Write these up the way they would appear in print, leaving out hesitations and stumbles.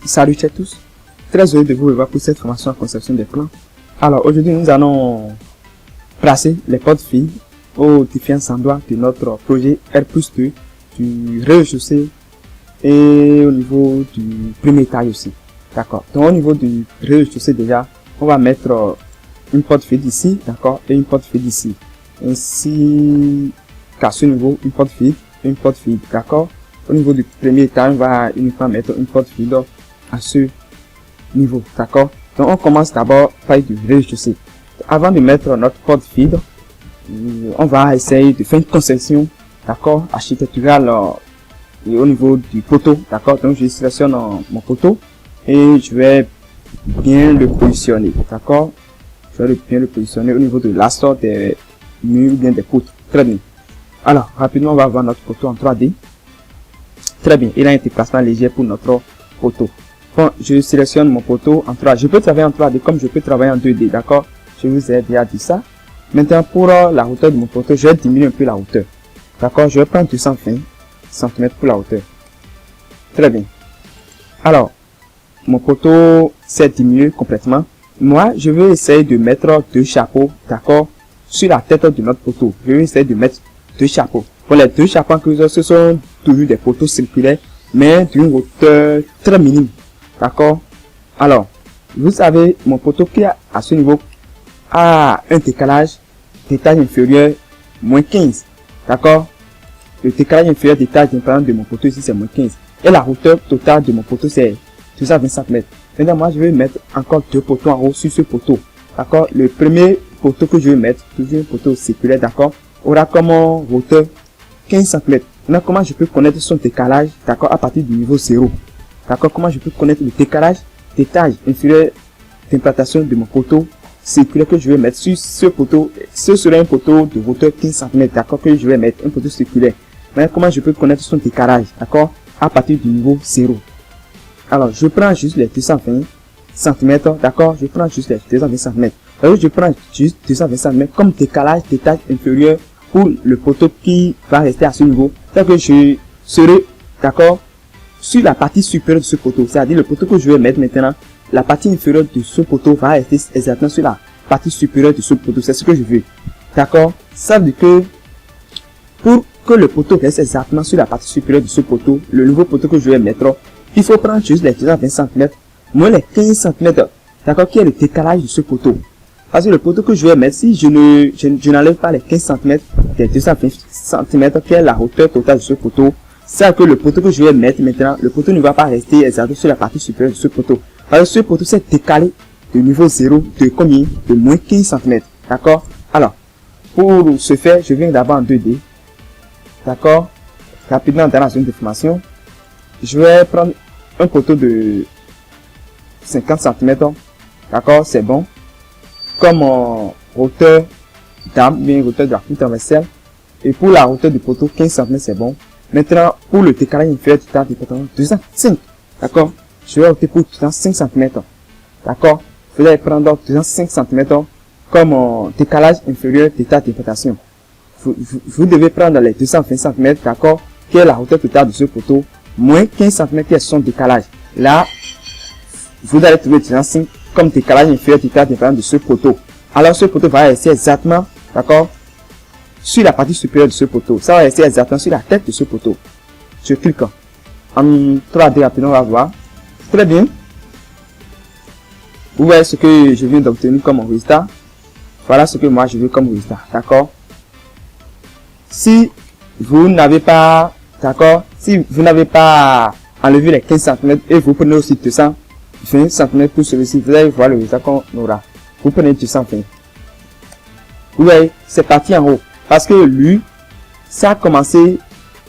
Salut à tous, très heureux de vous revoir pour cette formation en conception des plans. Alors aujourd'hui nous allons placer les portes-filles aux différents endroits de notre projet R+2 du rez-de-chaussée et au niveau du premier étage aussi. D'accord. Donc au niveau du rez-de-chaussée déjà, on va mettre une porte-fille d'ici, d'accord, et une porte-fille d'ici. Ainsi qu'à ce niveau, une porte-fille et une porte-fille, d'accord. Au niveau du premier étage, on va uniquement mettre une porte-fille à ce niveau, d'accord. Donc on commence d'abord par du rez-de-chaussée. Avant de mettre notre porte-fille, on va essayer de faire une conception, d'accord, architecturale au niveau du poteau, d'accord. Donc je sélectionne mon poteau et je vais bien le positionner, d'accord. Je vais bien le positionner au niveau de l'assort des murs ou bien des poutres. Très bien. Alors rapidement on va voir notre poteau en 3D. Très bien, il a un déplacement léger pour notre poteau. Bon, je sélectionne mon poteau en 3D. Je peux travailler en 3D comme je peux travailler en 2D, d'accord. Je vous ai déjà dit ça. Maintenant, pour la hauteur de mon poteau, je vais diminuer un peu la hauteur. D'accord, je vais prendre 220 cm pour la hauteur. Très bien. Alors, mon poteau s'est diminué complètement. Moi, je vais essayer de mettre deux chapeaux, d'accord, sur la tête de notre poteau. Je vais essayer de mettre deux chapeaux. Pour les deux chapeaux que ce sont toujours des poteaux circulaires, mais d'une hauteur très minime. D'accord. Alors, vous savez, mon poteau qui est à ce niveau a un décalage d'étage inférieur moins 15. D'accord. Le décalage inférieur d'étage de mon poteau ici c'est moins 15. Et la hauteur totale de mon poteau c'est 220 cm. Maintenant, moi je vais mettre encore deux poteaux en haut sur ce poteau. D'accord. Le premier poteau que je vais mettre, toujours un poteau circulaire, d'accord, aura comme hauteur 15 cm. Maintenant, comment je peux connaître son décalage, d'accord, à partir du niveau 0. D'accord, comment je peux connaître le décalage d'étage inférieur d'implantation de mon poteau circulaire que je vais mettre sur ce poteau. Ce serait un poteau de hauteur 15 cm, d'accord, que je vais mettre, un poteau circulaire. Maintenant, comment je peux connaître son décalage, d'accord, à partir du niveau 0. Alors, je prends juste les 220 cm, d'accord, je prends juste les 220 cm. Alors, je prends juste 220 cm comme décalage d'étage inférieur pour le poteau qui va rester à ce niveau. C'est que je serai, d'accord, sur la partie supérieure de ce poteau. C'est-à-dire le poteau que je vais mettre maintenant, la partie inférieure de ce poteau va rester exactement sur la partie supérieure de ce poteau. C'est ce que je veux. D'accord. Ça veut dire que pour que le poteau reste exactement sur la partie supérieure de ce poteau, le nouveau poteau que je vais mettre, il faut prendre juste les 220 cm moins les 15 cm. D'accord, qui est le décalage de ce poteau. Parce que le poteau que je vais mettre, si je n'enlève pas les 15 cm des 220 cm qui est la hauteur totale de ce poteau, c'est que le poteau que je vais mettre maintenant, le poteau ne va pas rester exactement sur la partie supérieure de ce poteau. Parce que ce poteau s'est décalé de niveau 0 de combien? De moins 15 cm. D'accord? Alors, pour ce faire, je viens d'abord en 2D. D'accord? Rapidement dans la zone de formation. Je vais prendre un poteau de 50 cm. D'accord? C'est bon. Comme hauteur d'arme, bien hauteur de la poutre transversale. Et pour la hauteur du poteau, 15 cm, c'est bon. Maintenant, pour le décalage inférieur du tas du poteau, 205. D'accord? Je vais opter pour 205 cm. D'accord? Vous allez prendre 205 cm comme décalage inférieur d'état d'interprétation. Vous devez prendre les 220 cm, d'accord, qui est la hauteur totale de ce poteau, moins 15 cm qui est son décalage. Là, vous allez trouver 205 comme décalage inférieur d'état d'interprétation de ce poteau. Alors, ce poteau va rester exactement, d'accord, sur la partie supérieure de ce poteau. Ça va rester exactement sur la tête de ce poteau. Je clique en 3D rapidement, on va voir. Très bien. Vous voyez ce que je viens d'obtenir comme résultat. Voilà ce que moi je veux comme résultat. D'accord. Si vous n'avez pas, d'accord, si vous n'avez pas enlevé les 15 cm et vous prenez aussi 220 cm pour celui-ci, vous allez voir le résultat qu'on aura. Vous prenez 220. Vous voyez, c'est parti en haut. Parce que lui, ça a commencé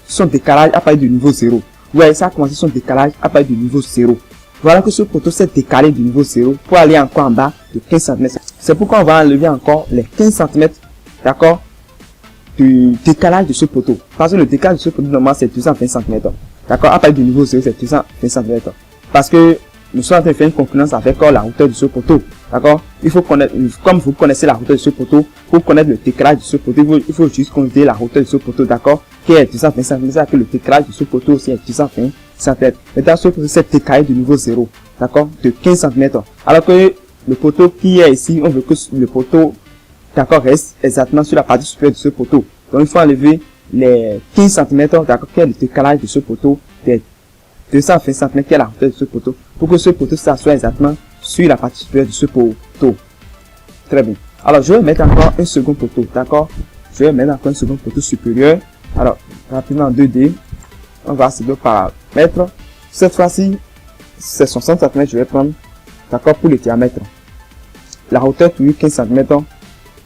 son décalage à partir du niveau 0. Vous voyez, ça a commencé son décalage à partir du niveau 0. Voilà que ce poteau s'est décalé du niveau 0 pour aller encore en bas de 15 cm. C'est pourquoi on va enlever encore les 15 cm, d'accord, du décalage de ce poteau. Parce que le décalage de ce poteau, normalement, c'est 220 cm. D'accord, à partir du niveau 0, c'est 220 cm. Parce que nous sommes en train de faire une concurrence avec la hauteur de ce poteau. D'accord, il faut connaître, comme vous connaissez la hauteur de ce poteau, pour connaître le décalage de ce poteau, il faut juste considérer la hauteur de ce poteau, d'accord, qui est 220 cm. C'est que le décalage de ce poteau aussi est 220 cm. Maintenant, ce poteau s'est décalé de nouveau 0, d'accord, de 15 cm. Alors que le poteau qui est ici, on veut que le poteau, d'accord, reste exactement sur la partie supérieure de ce poteau. Donc, il faut enlever les 15 cm, d'accord, qui est le décalage de ce poteau, des 220 cm qui est la hauteur de ce poteau, pour que ce poteau s'assoie exactement sur la partie supérieure de ce poteau. Très bien. Alors, je vais mettre encore un second poteau, d'accord. Je vais mettre encore un second poteau supérieur. Alors, rapidement en 2D, on va ces deux paramètres. Cette fois-ci, c'est 60 cm, je vais prendre, d'accord, pour le diamètre. La hauteur, toujours 15 cm.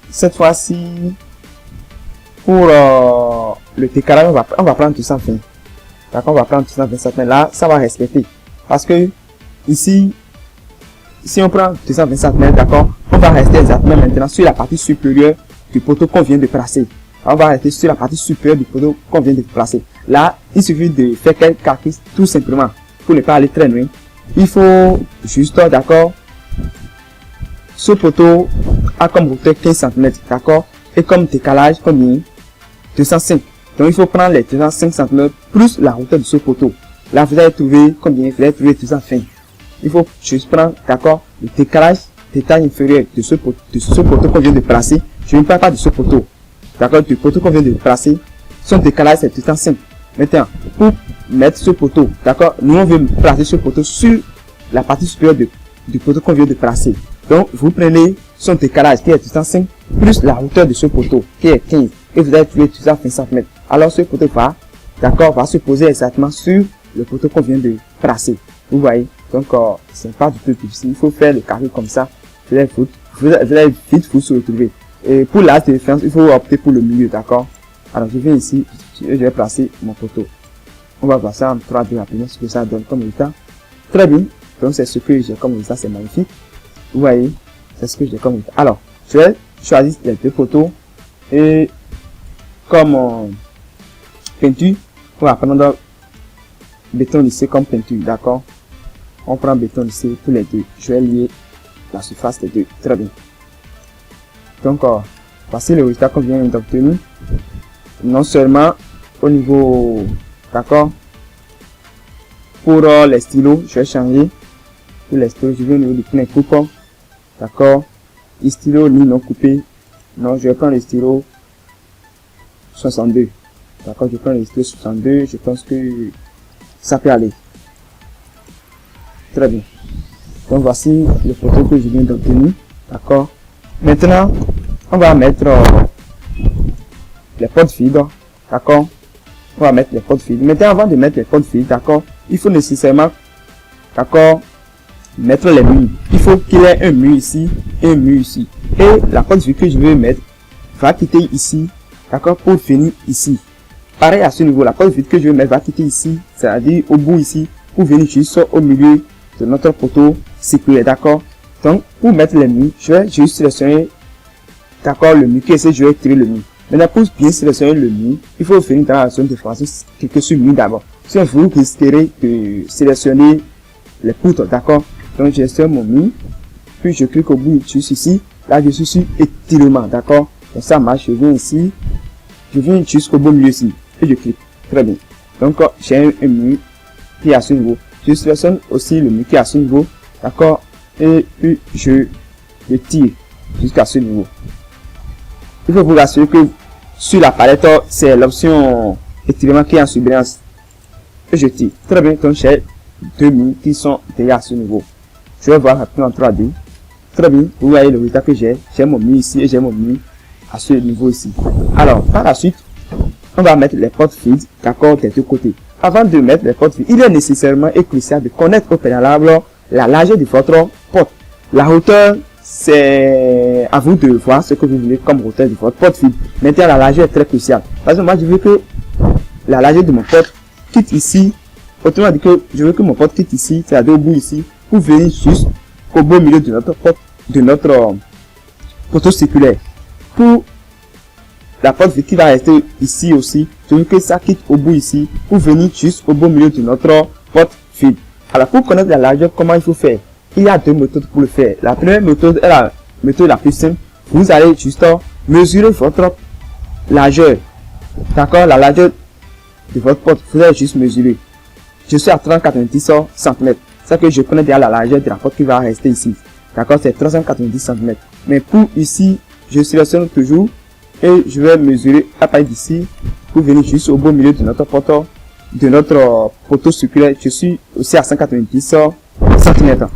Cette fois-ci, pour le décalage, on va prendre 220. D'accord, on va prendre 220 cm. Là, ça va respecter. Parce que, ici, si on prend 220 cm, d'accord, on va rester exactement maintenant sur la partie supérieure du poteau qu'on vient de placer. On va rester sur la partie supérieure du poteau qu'on vient de placer. Là, il suffit de faire quelques calculs tout simplement pour ne pas aller très loin. Il faut juste, d'accord, ce poteau a comme hauteur 15 cm, d'accord, et comme décalage, combien? 205. Donc, il faut prendre les 205 cm plus la hauteur de ce poteau. Là, vous allez trouver combien? Vous allez trouver 220. Il faut juste prendre, d'accord, le décalage de taille inférieure de ce poteau qu'on vient de placer. Je ne parle pas de ce poteau. D'accord, du poteau qu'on vient de placer. Son décalage, c'est 205. Maintenant, pour mettre ce poteau, d'accord, nous on veut placer ce poteau sur la partie supérieure du poteau qu'on vient de placer. Donc, vous prenez son décalage qui est 205 plus la hauteur de ce poteau qui est 15 et vous allez trouver 220 cm. Alors, ce poteau va, d'accord, va se poser exactement sur le poteau qu'on vient de placer. Vous voyez, donc c'est pas du tout difficile. Il faut faire le calcul comme ça. Vous allez vite vous se retrouver. Et pour l'axe de référence, il faut opter pour le milieu, d'accord. Alors, je viens ici, je vais placer mon poteau. On va voir ça en 3D rapidement, ce que ça donne comme résultat. Très bien. Donc, c'est ce que j'ai comme résultat, c'est magnifique. Vous voyez, c'est ce que j'ai comme résultat. Alors, je vais choisir les deux photos et comme peinture, on va prendre béton lissé comme peinture, d'accord. On prend béton lissé pour les deux. Je vais lier la surface des deux. Très bien. Donc, voici le résultat qu'on vient d'obtenir. Non seulement au niveau, d'accord, pour les stylos, je vais changer. Pour les stylos, je vais au niveau du plein coupe, d'accord. Les stylos ni non coupé. Non, je vais prendre les stylos 62. D'accord, je prends les stylos 62. Je pense que ça peut aller. Très bien. Donc voici les photos que je viens d'obtenir. D'accord. Maintenant, on va mettre les portes feed. D'accord. On va mettre les portes feed. Maintenant, avant de mettre les portes feed, d'accord, il faut nécessairement, d'accord, mettre les murs. Il faut qu'il y ait un mur ici et un mur ici. Et la porte feed que je vais mettre va quitter ici, d'accord, pour finir ici. Pareil à ce niveau, la porte feed que je vais mettre va quitter ici, c'est-à-dire au bout ici, pour venir juste au milieu de notre poteau circulaire, d'accord. Donc, pour mettre les murs, je vais juste sélectionner, d'accord, le mur qui essaie, je vais tirer le mur. Maintenant, pour bien sélectionner le mur, il faut venir dans la zone de formation, cliquer sur mur d'abord. Si vous risquerez de sélectionner les poutres, d'accord. Donc, je sélectionne mon mur, puis je clique au bout, juste ici. Là, je suis sur étirement, d'accord. Donc, ça marche, je viens ici, je viens jusqu'au beau milieu ici, et je clique. Très bien. Donc, j'ai un mur qui est à ce niveau. Je sélectionne aussi le mur qui est à ce niveau, d'accord, et puis je tire jusqu'à ce niveau. Il faut vous rassurer que sur la palette, c'est l'option étirement qui est en surveillance. Et je tire. Très bien, donc j'ai deux murs qui sont déjà à ce niveau. Je vais voir rapidement en 3D. Très bien, vous voyez le résultat que j'ai. J'ai mon mur ici et j'ai mon mur à ce niveau ici. Alors, par la suite, on va mettre les portes feed, d'accord, des deux côtés. Avant de mettre les portes feed, il est nécessairement et crucial de connaître au préalable la largeur de votre porte. La hauteur, c'est à vous de voir ce que vous voulez comme hauteur de votre porte feed. Maintenant, la largeur est très cruciale. Parce que moi, je veux que la largeur de mon porte quitte ici. Autrement dit que je veux que mon porte quitte ici, c'est-à-dire au bout ici, pour venir juste au beau milieu de notre porte, de notre poteau circulaire. Pour la porte qui va rester ici aussi, je veux que ça quitte au bout ici, pour venir juste au beau milieu de notre porte feed. Alors, pour connaître la largeur, comment il faut faire? Il y a deux méthodes pour le faire. La première méthode est la méthode la plus simple. Vous allez juste mesurer votre largeur. D'accord? La largeur de votre porte, vous allez juste mesurer. je suis à 390 cm. C'est que je connais déjà la largeur de la porte qui va rester ici. D'accord, c'est 390 cm. Mais pour ici, je sélectionne toujours et je vais mesurer à partir d'ici pour venir juste au beau milieu de notre poteau circulaire. Je suis aussi à 190 cm.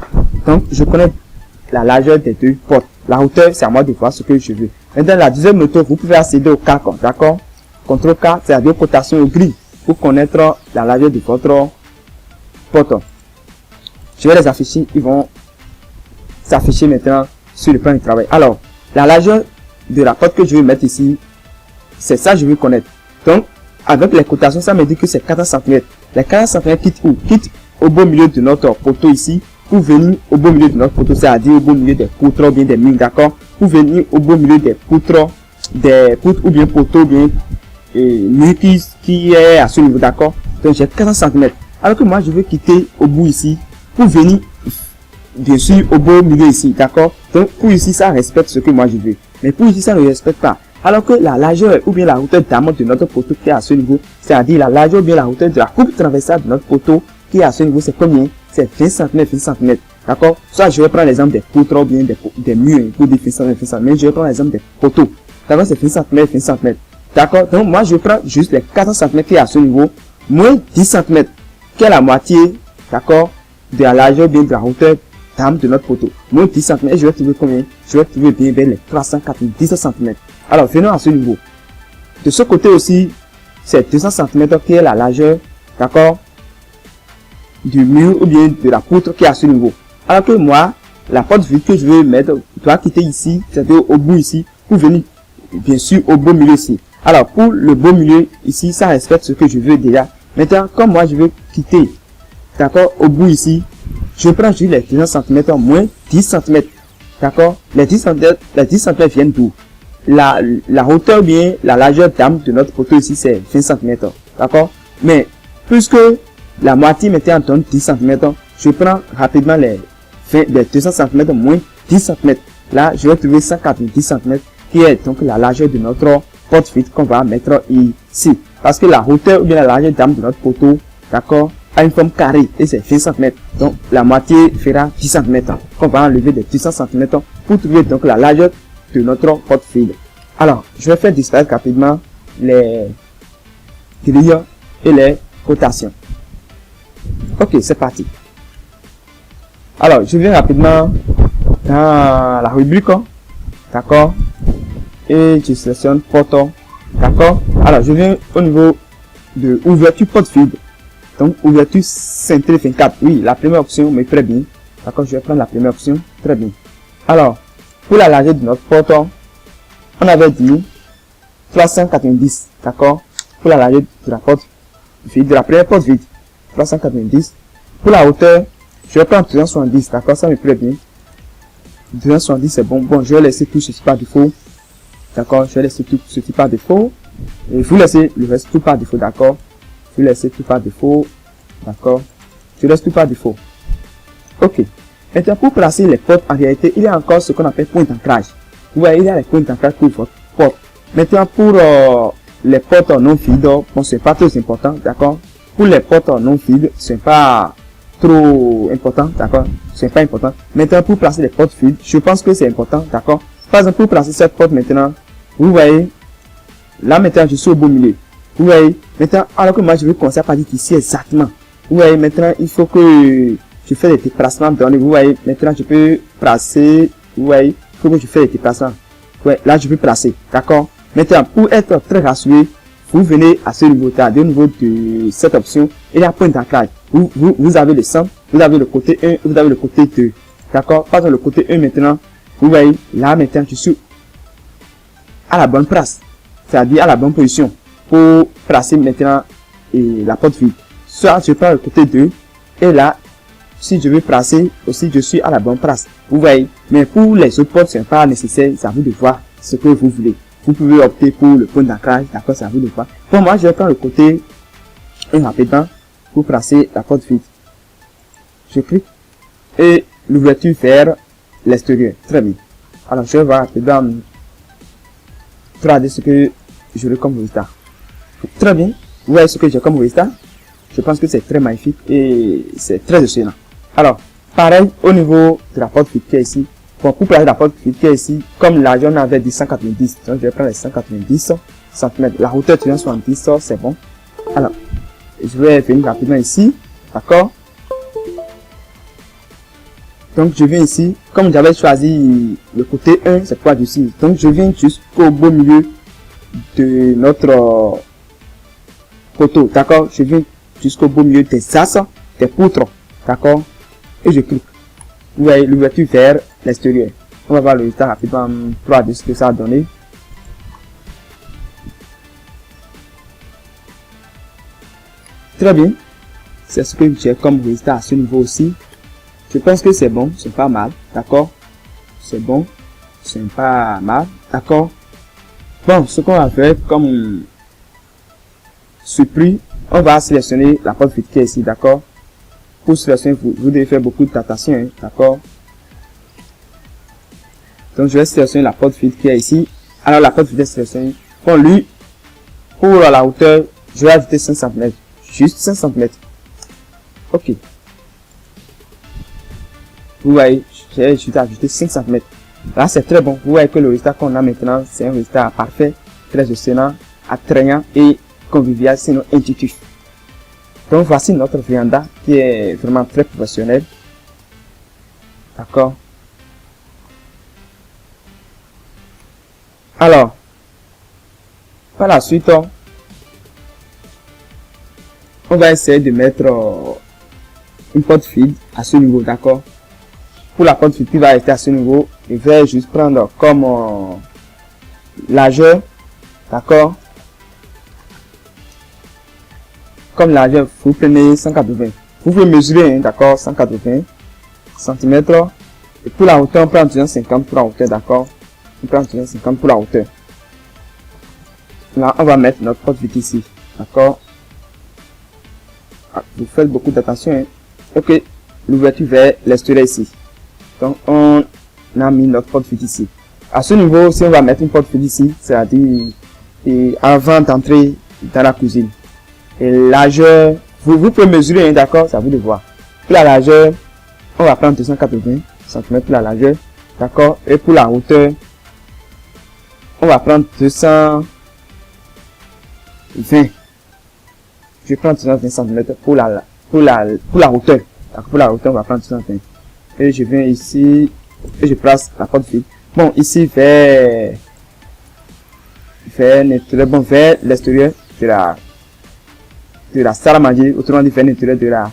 Donc, je connais la largeur des deux portes. La hauteur, c'est à moi de voir ce que je veux. Maintenant, la deuxième méthode, vous pouvez accéder au cas, d'accord? CTRL K, c'est-à-dire cotation au gris pour connaître la largeur de votre porte. Je vais les afficher, ils vont s'afficher maintenant sur le plan de travail. Alors, la largeur de la porte que je vais mettre ici, c'est ça que je veux connaître. Donc, avec les cotations, ça me dit que c'est 400 cm. Les 400 cm quittent où? Quittent au beau milieu de notre poteau ici, pour venir au beau milieu de notre poteau, c'est-à-dire au beau milieu des poutres ou bien des murs, d'accord? Pour venir au beau milieu des poutres ou bien poteaux, bien murs qui est à ce niveau, d'accord? Donc j'ai 400 cm. Alors que moi je veux quitter au bout ici pour venir bien sûr au beau milieu ici, d'accord? Donc pour ici ça respecte ce que moi je veux, mais pour ici ça ne respecte pas. Alors que la largeur ou bien la hauteur d'amont de notre poteau qui est à ce niveau, c'est-à-dire la largeur ou bien la hauteur de la coupe transversale de notre poteau qui est à ce niveau, c'est combien? C'est 20 cm, 20 cm. D'accord? Soit je vais prendre l'exemple des poutres ou bien des murs pour dire 20 cm, 20 cm. Mais je vais prendre l'exemple des poteaux. D'accord? C'est 20 cm, 20 cm. D'accord? Donc moi je prends juste les 400 cm qui est à ce niveau, moins 10 cm, qui est la moitié, d'accord, de la largeur bien de la hauteur d'âme de notre poteau. Moins 10 cm. Et je vais trouver combien? Je vais trouver bien vers les 390 cm. Alors venons à ce niveau. De ce côté aussi, c'est 200 cm qui est la largeur, d'accord, du mur ou bien de la poutre qui est à ce niveau. Alors que moi, la porte vide que je vais mettre doit quitter ici, c'est-à-dire au bout ici, pour venir bien sûr au beau milieu ici. Alors pour le beau milieu ici, ça respecte ce que je veux déjà. Maintenant, comme moi je veux quitter, d'accord, au bout ici, je prends juste les 200 cm moins 10 cm. D'accord? Les 10 cm viennent d'où? La hauteur bien, la largeur d'âme de notre poteau ici, c'est 20 cm. D'accord? Mais, puisque la moitié maintenant donne 10 cm, je prends rapidement les 200 cm moins 10 cm. Là, je vais trouver 190 cm qui est donc la largeur de notre porte vide qu'on va mettre ici. Parce que la hauteur ou bien la largeur d'âme de notre poteau, d'accord, a une forme carrée et c'est 20 cm. Donc, la moitié fera 10 cm qu'on va enlever des 200 cm pour trouver donc la largeur de notre porte vide. Alors, je vais faire disparaître rapidement les grilles et les cotations. Ok, c'est parti. Alors, je viens rapidement dans la rubrique, d'accord, et je sélectionne porte, d'accord. Alors, je viens au niveau de ouverture porte vide. Donc, ouverture cintrée 24. Oui, la première option me très bien. D'accord, je vais prendre la première option. Très bien. Alors, pour la largeur de notre porte, on avait dit 390. D'accord, pour la largeur de la porte vide, de la première porte vide. 390. Pour la hauteur, je vais prendre 270. D'accord, ça me plaît bien. 270 c'est bon. Bon, je vais laisser tout ceci par défaut. D'accord, je vais laisser tout ceci par défaut. Et vous laissez le reste tout par défaut. D'accord. Je vais laisser tout par défaut. D'accord. Je laisse tout par défaut. Ok. Maintenant, pour placer les portes, en réalité, il y a encore ce qu'on appelle point d'ancrage. Vous voyez, il y a les points d'ancrage pour votre porte. Maintenant, pour les portes non vides, bon, c'est pas trop important. D'accord. Pour les portes non vides, c'est pas trop important. D'accord. C'est pas important. Maintenant, pour placer les portes vides, je pense que c'est important. D'accord. Par exemple, pour placer cette porte maintenant, vous voyez, là maintenant, je suis au beau milieu. Vous voyez, maintenant, alors que moi je veux commencer à partir d'ici exactement. Vous voyez, maintenant, il faut que je fasse des déplacements. Vous voyez, maintenant, je peux placer. Vous voyez, il faut que je fasse des déplacements. Ouais, là, je peux placer. D'accord. Maintenant, pour être très rassuré, vous venez à ce niveau, au niveau de cette option, il y a point d'ancrage. Vous avez le centre, vous avez le côté 1, vous avez le côté 2. D'accord. Pas dans le côté 1 maintenant. Vous voyez, là, maintenant, je suis à la bonne place. C'est-à-dire à la bonne position. Pour placer maintenant la porte vide. Soit je prends le côté 2 et là, si je veux placer aussi, je suis à la bonne place. Vous voyez, mais pour les autres portes, ce n'est pas nécessaire. C'est à vous de voir ce que vous voulez. Vous pouvez opter pour le point d'ancrage. D'accord, c'est à vous de voir. Pour moi, je vais prendre le côté 1 rapidement pour placer la porte vide. Je clique et l'ouverture vers l'extérieur. Très bien. Alors, je vais voir rapidement 3D ce que j'aurai comme résultat. Très bien. Vous voyez ce que j'ai comme résultat. Je pense que c'est très magnifique et c'est très excellent. Alors, pareil, au niveau de la porte qui est ici. Bon, pour placer la porte qui est ici, comme l'argent avait dit 190, donc je vais prendre les 190 cm. La hauteur de 70, c'est bon. Alors, je vais venir rapidement ici, d'accord. Donc, je viens ici, comme j'avais choisi le côté 1, c'est quoi ici. Donc, je viens jusqu'au beau milieu de notre poteau, d'accord. Je viens jusqu'au beau milieu des as, des poutres, d'accord. Et je clique. Vous voyez l'ouverture vers l'extérieur. On va voir le résultat rapidement pour voir ce que ça a donné. Très bien. C'est ce que j'ai comme résultat à ce niveau aussi. Je pense que c'est bon, c'est pas mal, d'accord. C'est bon, c'est pas mal, d'accord. Bon, ce qu'on va faire comme surpris, on va sélectionner la porte vide qui est ici, d'accord. Pour sélectionner, vous devez faire beaucoup d'attention, hein, d'accord. Donc, je vais sélectionner la porte vide qui est ici. Alors, la porte vide est sélectionnée. Bon, lui, pour la hauteur, je vais ajouter 5 cm. Juste 5 cm. Ok. Vous voyez, j'ai juste ajouté 5 cm. Là, c'est très bon. Vous voyez que le résultat qu'on a maintenant, c'est un résultat parfait, très excellent, attrayant et convivial, sinon intuitif. Donc, voici notre vianda qui est vraiment très professionnel. D'accord. Alors, par la suite, on va essayer de mettre une porte feed à ce niveau, d'accord. Pour la porte feed qui va rester à ce niveau, je vais juste prendre comme largeur, d'accord. Comme largeur, vous prenez 180. Vous pouvez mesurer, hein, d'accord, 180 cm. Et pour la hauteur, on prend 250 pour la hauteur, d'accord. On prend 250 pour la hauteur. Là, on va mettre notre porte feed ici, d'accord. Vous faites beaucoup d'attention, hein. Ok, l'ouverture vers l'extérieur ici. Donc, on a mis notre porte feed ici. À ce niveau, si on va mettre une porte feed ici, c'est-à-dire avant d'entrer dans la cuisine. Et largeur, vous pouvez mesurer, hein, d'accord, ça vous de voir. Pour la largeur, on va prendre 280 cm pour la largeur, d'accord. Et pour la hauteur, on va prendre 220. Je prends 220 cm pour la hauteur. Pour la hauteur, on va prendre 220. Et je viens ici et je place la porte vide. Bon, ici vers l'extérieur de la salle à manger, autrement dit vers l'intérieur de la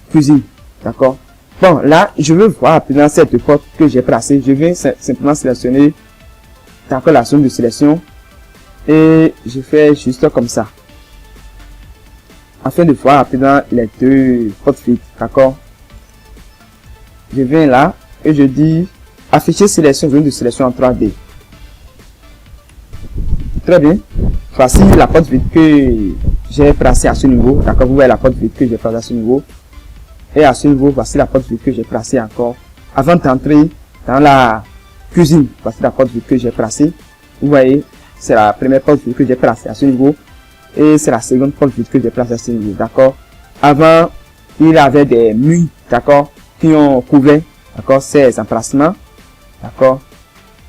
cuisine, d'accord. Bon, là, je veux voir rapidement cette porte que j'ai placée. Je viens simplement sélectionner d'accord la zone de sélection et je fais juste comme ça afin de voir rapidement les deux portes vides, d'accord. Je viens là et je dis afficher sélection, zone de sélection en 3D. Très bien. Voici la porte vide que j'ai placée à ce niveau. D'accord, vous voyez la porte vide que j'ai placée à ce niveau. Et à ce niveau, voici la porte vide que j'ai placée encore. Avant d'entrer dans la cuisine, voici la porte vide que j'ai placée. Vous voyez, c'est la première porte vide que j'ai placée à ce niveau. Et c'est la seconde porte vide que j'ai placée à ce niveau. D'accord. Avant, il y avait des murs, d'accord, qui ont couvert, d'accord, ces emplacements, d'accord.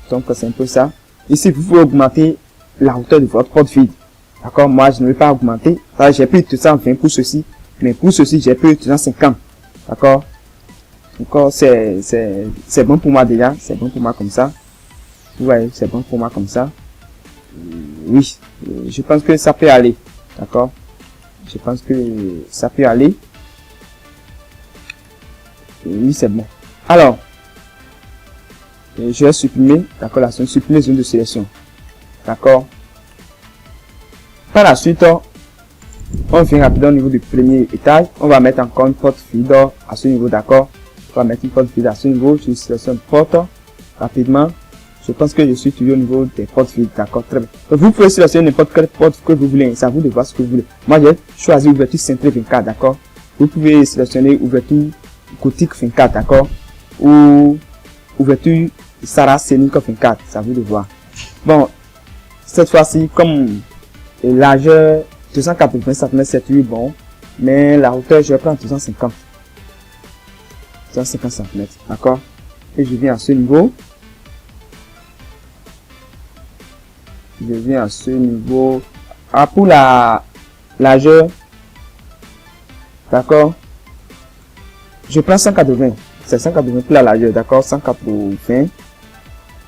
Donc c'est un peu ça. Ici, vous pouvez augmenter la hauteur de votre porte vide, d'accord. Moi, je ne vais pas augmenter. J'ai pris 220 pour ceci, mais pour ceci, j'ai pris 250, d'accord. Encore, c'est bon pour moi déjà, c'est bon pour moi comme ça. Vous voyez, c'est bon pour moi comme ça. Oui, je pense que ça peut aller, d'accord. Je pense que ça peut aller. Oui, c'est bon. Alors, je vais supprimer, d'accord, la zone, supprimer zone de sélection, d'accord. Par la suite, on vient rapidement au niveau du premier étage. On va mettre encore une porte vide à ce niveau, d'accord. On va mettre une porte vide à ce niveau. Je sélectionne porte rapidement. Je pense que je suis toujours au niveau des portes vides, d'accord, très bien. Donc, vous pouvez sélectionner n'importe quelle porte que vous voulez. C'est à vous de voir ce que vous voulez. Moi, j'ai choisi ouverture cintrée 24, d'accord. Vous pouvez sélectionner ouverture gothique 24, d'accord, ou ouverture saracénique 24, c'est à vous de voir. Bon, cette fois-ci, comme largeur 280 cm, c'est toujours bon. Mais la hauteur, je vais prendre 250. 250 cm. D'accord? Et je viens à ce niveau. Je viens à ce niveau. Ah, pour la largeur. D'accord? Je prends 180. C'est 180 pour la largeur. D'accord? 180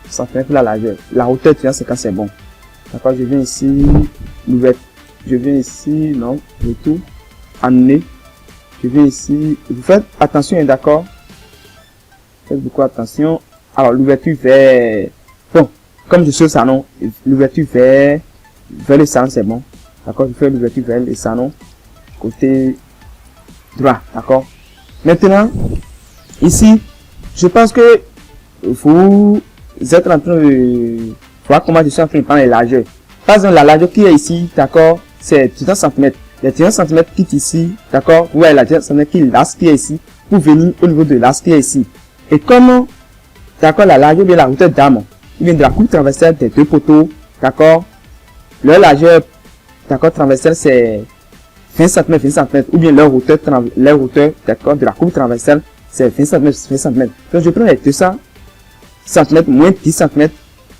cm pour la largeur. La hauteur, 350, c'est bon. D'accord? Je viens ici. L'ouverture. Je viens ici. Non. Le tout. Amener. Je viens ici. Vous faites attention, d'accord? Faites beaucoup attention. Alors, l'ouverture vers... Bon, comme je suis au salon, l'ouverture vers le salon, c'est bon. D'accord? Je fais l'ouverture vers le salon. Côté droit. D'accord? Maintenant, ici, je pense que vous êtes en train de voir comment je suis en train de prendre les largeurs. Par exemple, la largeur qui est ici, d'accord, c'est 30 cm. Les 30 cm qui est ici, d'accord, vous voyez la 30 cm qui est ici, pour venir au niveau de l'as qui est ici. Et comment, d'accord, la largeur de la hauteur d'âme, il vient de la coupe transversale des deux poteaux, d'accord, leur largeur, d'accord, transversale c'est 20 cm, 20 cm, ou bien leur hauteur, d'accord, de la coupe transversale, c'est 20 cm, 20 cm. Donc, je prends les 200 cm moins 10 cm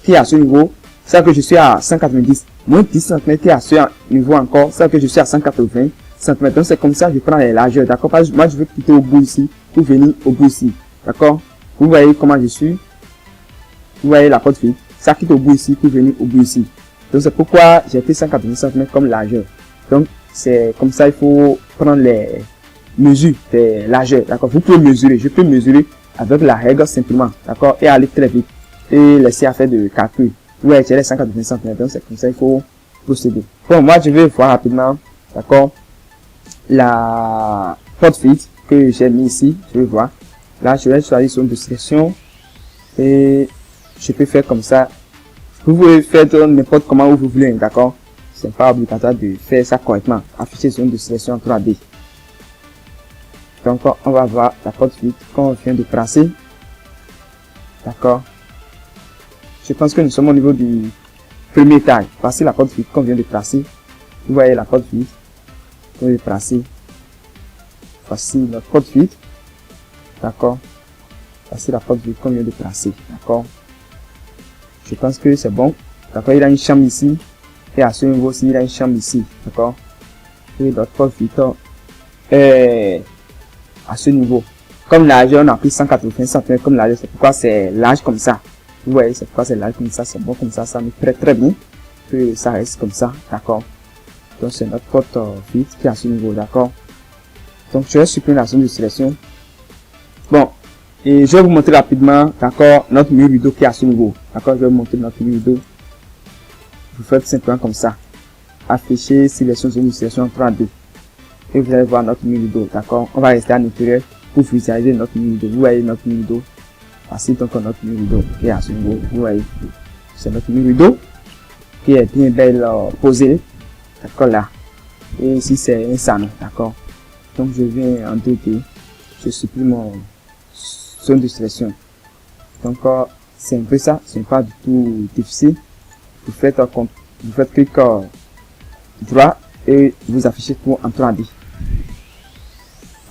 qui est à ce niveau, ça que je suis à 190, moins 10 cm qui est à ce niveau encore, ça que je suis à 180 cm. Donc, c'est comme ça que je prends les largeurs, d'accord. Moi, je veux quitter au bout ici, pour venir au bout ici, d'accord. Vous voyez comment je suis, vous voyez la porte fille, ça quitte au bout ici, pour venir au bout ici. Donc, c'est pourquoi j'ai fait 180 cm comme largeur. Donc, c'est comme ça, il faut prendre les mesures des largeurs, d'accord. Vous pouvez mesurer, je peux mesurer avec la règle simplement, d'accord, et aller très vite, et laisser à faire de calcul. Ouais, j'ai les 180 cm, donc c'est comme ça, il faut procéder. Bon, moi, je vais voir rapidement, d'accord, la porte fit que j'ai mis ici, je vais voir. Là, je vais choisir zone de sélection, et je peux faire comme ça. Vous pouvez faire n'importe comment où vous voulez, d'accord. C'est pas obligatoire de faire ça correctement. Afficher zone de sélection en 3D. Donc, on va voir la porte fit qu'on vient de tracer. D'accord. Je pense que nous sommes au niveau du premier étage. Voici la porte fit qu'on vient de tracer. Vous voyez la porte fit qu'on vient de tracer. Voici notre porte fit. D'accord. Voici la porte fit qu'on vient de tracer. D'accord. Je pense que c'est bon. D'accord. Il a une chambre ici. Et à ce niveau aussi, il a une chambre ici. D'accord. Et notre porte fit est à ce niveau. Comme largeur, on a pris 180 cm comme largeur. C'est pourquoi c'est large comme ça. Vous voyez, c'est pourquoi c'est large comme ça. C'est bon comme ça. Ça me plaît très bien que ça reste comme ça. D'accord. Donc, c'est notre porte fit qui est à ce niveau. D'accord. Donc, je vais supprimer la zone de sélection. Bon. Et je vais vous montrer rapidement, d'accord, notre mur rideau qui est à ce niveau. D'accord. Je vais vous montrer notre mur rideau. Vous faites simplement comme ça. Afficher sélection zone de sélection en 3D. Et vous allez voir notre mur rideau. D'accord. On va rester à l'intérieur pour visualiser notre mur rideau. Vous voyez notre mur rideau. Voici donc notre mur rideau qui est à ce niveau. Vous voyez. C'est notre mur rideau qui est bien belle posé. D'accord là. Et ici c'est un salon. D'accord. Donc je viens en 2D. Je supprime mon zone de sélection. Donc c'est un peu ça. Ce n'est pas du tout difficile. Vous faites clic droit et vous affichez tout en 3D.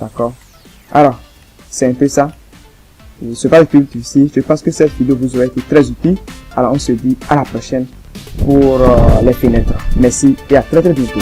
D'accord. Alors, c'est un peu ça. C'est pas du tout difficile. Je pense que cette vidéo vous aura été très utile. Alors, on se dit à la prochaine pour les fenêtres. Merci et à très bientôt.